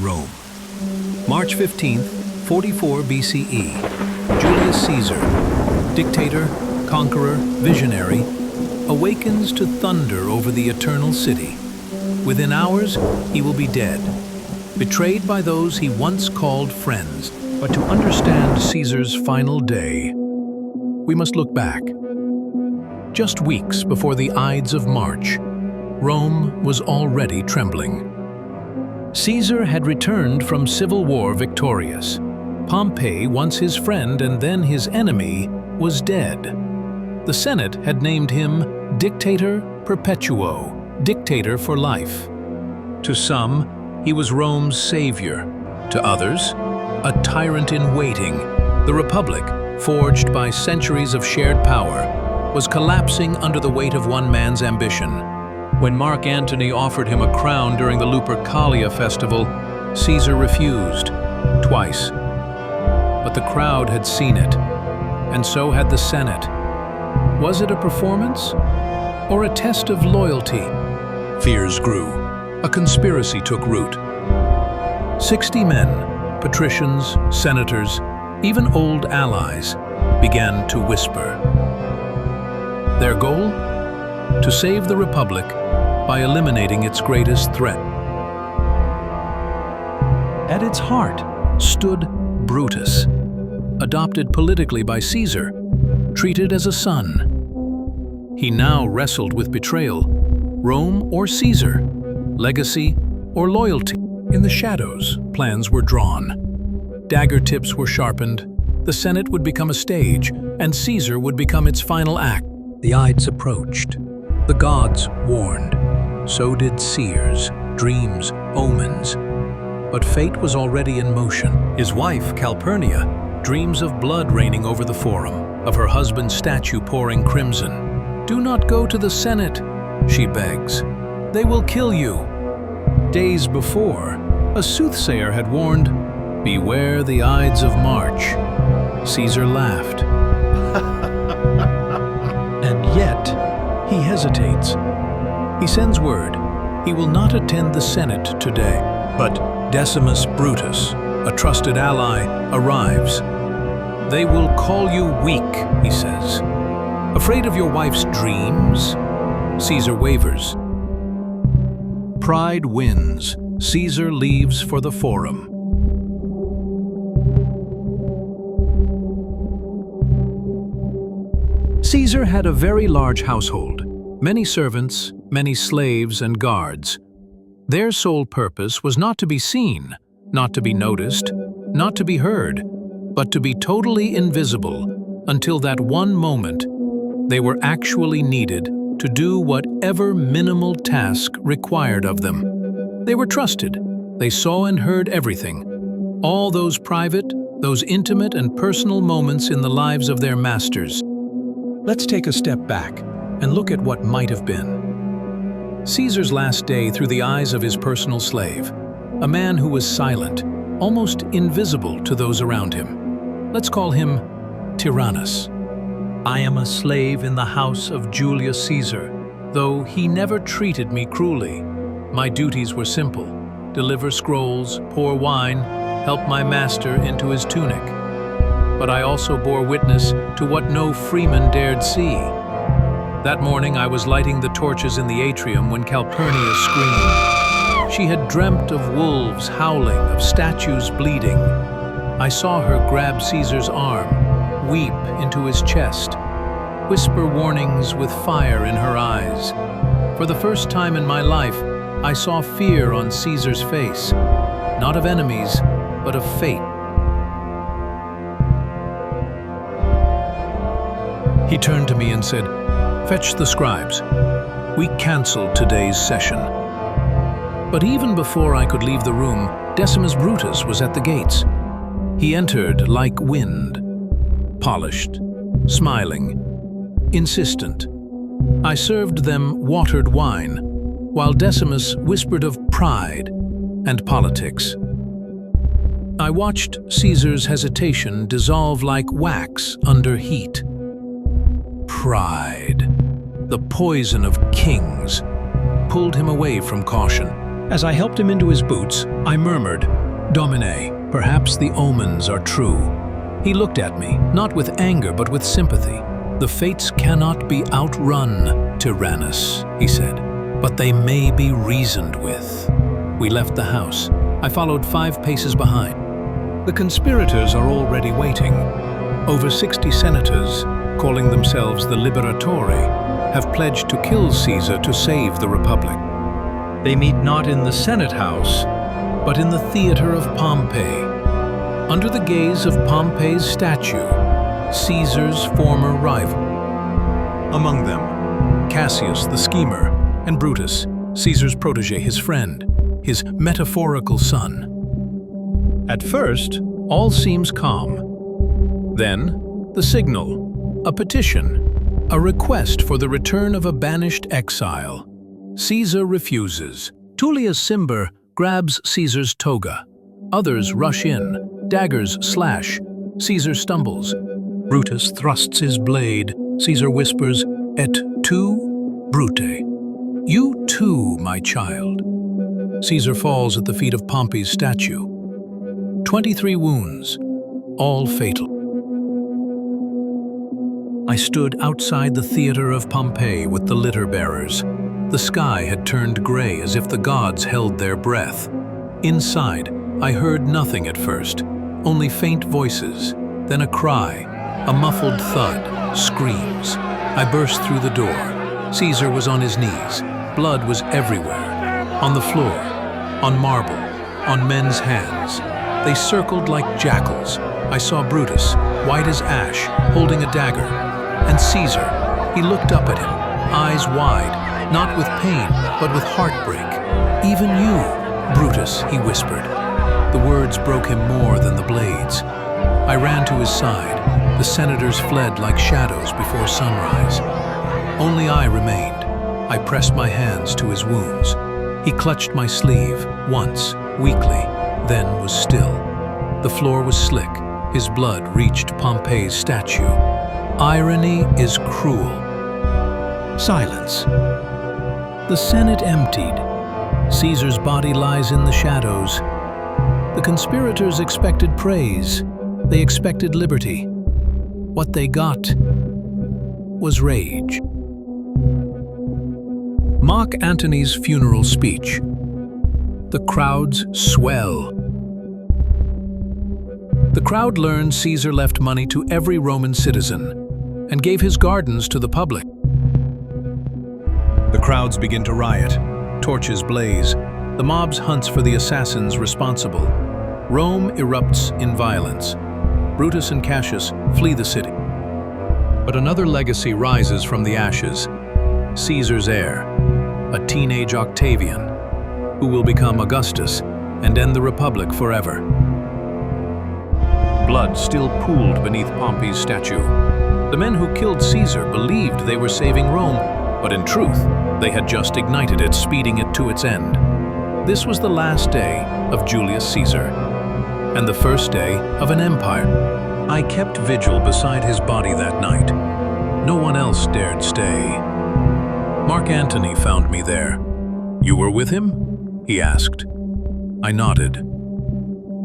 Rome. March 15th, 44 BCE. Julius Caesar, dictator, conqueror, visionary, awakens to thunder over the eternal city. Within hours, he will be dead, betrayed by those he once called friends. But to understand Caesar's final day, we must look back. Just weeks before the Ides of March, Rome was already trembling. Caesar had returned from civil war victorious. Pompey, once his friend and then his enemy, was dead. The Senate had named him Dictator Perpetuo, dictator for life. To some, he was Rome's savior. To others, a tyrant in waiting. The Republic, forged by centuries of shared power, was collapsing under the weight of one man's ambition. When Mark Antony offered him a crown during the Lupercalia festival, Caesar refused, twice. But the crowd had seen it, and so had the Senate. Was it a performance, or a test of loyalty? Fears grew. A conspiracy took root. 60 men, patricians, senators, even old allies, began to whisper. Their goal? To save the Republic by eliminating its greatest threat. At its heart stood Brutus, adopted politically by Caesar, treated as a son. He now wrestled with betrayal, Rome or Caesar, legacy or loyalty. In the shadows, plans were drawn. Dagger tips were sharpened, the Senate would become a stage, and Caesar would become its final act. The Ides approached. The gods warned. So did seers, dreams, omens. But fate was already in motion. His wife, Calpurnia, dreams of blood raining over the forum, of her husband's statue pouring crimson. "Do not go to the Senate," she begs. "They will kill you." Days before, a soothsayer had warned, "Beware the Ides of March." Caesar laughed. And yet, he hesitates. He sends word he will not attend the Senate today. But Decimus Brutus, a trusted ally, arrives. "They will call you weak," he says. "Afraid of your wife's dreams?" Caesar wavers. Pride wins. Caesar leaves for the Forum. Caesar had a very large household, many servants, many slaves and guards. Their sole purpose was not to be seen, not to be noticed, not to be heard, but to be totally invisible until that one moment they were actually needed to do whatever minimal task required of them. They were trusted. They saw and heard everything. All those private, those intimate and personal moments in the lives of their masters. Let's take a step back and look at what might have been. Caesar's last day through the eyes of his personal slave, a man who was silent, almost invisible to those around him. Let's call him Tyrannus. "I am a slave in the house of Julius Caesar, though he never treated me cruelly. My duties were simple: deliver scrolls, pour wine, help my master into his tunic. But I also bore witness to what no freeman dared see. That morning I was lighting the torches in the atrium when Calpurnia screamed. She had dreamt of wolves howling, of statues bleeding. I saw her grab Caesar's arm, weep into his chest, whisper warnings with fire in her eyes. For the first time in my life, I saw fear on Caesar's face, not of enemies, but of fate. He turned to me and said, "Fetch the scribes. We canceled today's session." But even before I could leave the room, Decimus Brutus was at the gates. He entered like wind, polished, smiling, insistent. I served them watered wine, while Decimus whispered of pride and politics. I watched Caesar's hesitation dissolve like wax under heat. Pride, the poison of kings, pulled him away from caution. As I helped him into his boots, I murmured, "Domine, perhaps the omens are true." He looked at me, not with anger but with sympathy. "The fates cannot be outrun, Tyrannus," he said, "but they may be reasoned with." We left the house. I followed 5 paces behind. The conspirators are already waiting. Over 60 senators, calling themselves the Liberatori, have pledged to kill Caesar to save the Republic. They meet not in the Senate House, but in the theater of Pompey, under the gaze of Pompey's statue, Caesar's former rival. Among them, Cassius the schemer, and Brutus, Caesar's protege, his friend, his metaphorical son. At first, all seems calm. Then, the signal, a petition, a request for the return of a banished exile. Caesar refuses. Julius Caesar grabs Caesar's toga. Others rush in, daggers slash. Caesar stumbles. Brutus thrusts his blade. Caesar whispers, "Et tu, Brute?" "You too, my child." Caesar falls at the feet of Pompey's statue. 23 wounds, all fatal. I stood outside the theater of Pompeii with the litter bearers. The sky had turned gray as if the gods held their breath. Inside, I heard nothing at first, only faint voices, then a cry, a muffled thud, screams. I burst through the door. Caesar was on his knees. Blood was everywhere, on the floor, on marble, on men's hands. They circled like jackals. I saw Brutus, white as ash, holding a dagger. And Caesar, he looked up at him, eyes wide, not with pain, but with heartbreak. "Even you, Brutus," he whispered. The words broke him more than the blades. I ran to his side. The senators fled like shadows before sunrise. Only I remained. I pressed my hands to his wounds. He clutched my sleeve, once, weakly, then was still. The floor was slick. His blood reached Pompey's statue. Irony is cruel. Silence. The Senate emptied. Caesar's body lies in the shadows. The conspirators expected praise. They expected liberty. What they got was rage. Mark Antony's funeral speech. The crowds swell. The crowd learned Caesar left money to every Roman citizen and gave his gardens to the public. The crowds begin to riot. Torches blaze. The mob hunts for the assassins responsible. Rome erupts in violence. Brutus and Cassius flee the city. But another legacy rises from the ashes. Caesar's heir, a teenage Octavian, who will become Augustus and end the Republic forever. Blood still pooled beneath Pompey's statue. The men who killed Caesar believed they were saving Rome, but in truth, they had just ignited it, speeding it to its end. This was the last day of Julius Caesar, and the first day of an empire. I kept vigil beside his body that night. No one else dared stay. Mark Antony found me there. "You were with him?" he asked. I nodded.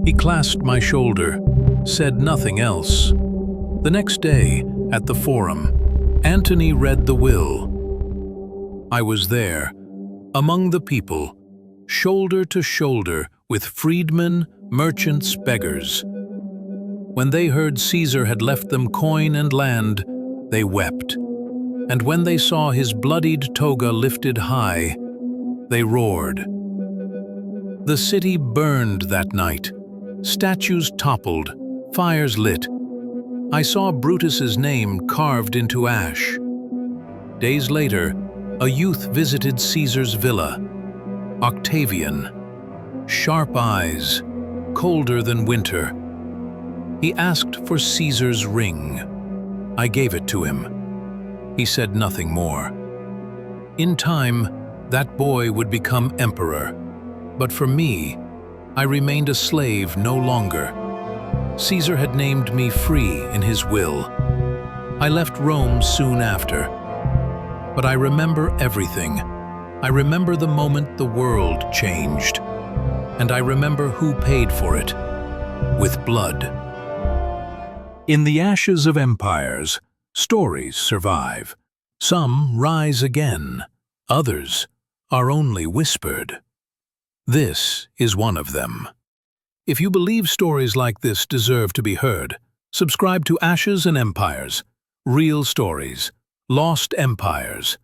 He clasped my shoulder, said nothing else. The next day, at the Forum, Antony read the will. I was there, among the people, shoulder to shoulder with freedmen, merchants, beggars. When they heard Caesar had left them coin and land, they wept. And when they saw his bloodied toga lifted high, they roared. The city burned that night. Statues toppled, fires lit. I saw Brutus's name carved into ash. Days later, a youth visited Caesar's villa. Octavian, sharp eyes, colder than winter. He asked for Caesar's ring. I gave it to him. He said nothing more. In time, that boy would become emperor. But for me, I remained a slave no longer. Caesar had named me free in his will. I left Rome soon after. But I remember everything. I remember the moment the world changed. And I remember who paid for it, with blood. In the ashes of empires, stories survive. Some rise again, others are only whispered. This is one of them. If you believe stories like this deserve to be heard, subscribe to Ashes and Empires, Real Stories, Lost Empires,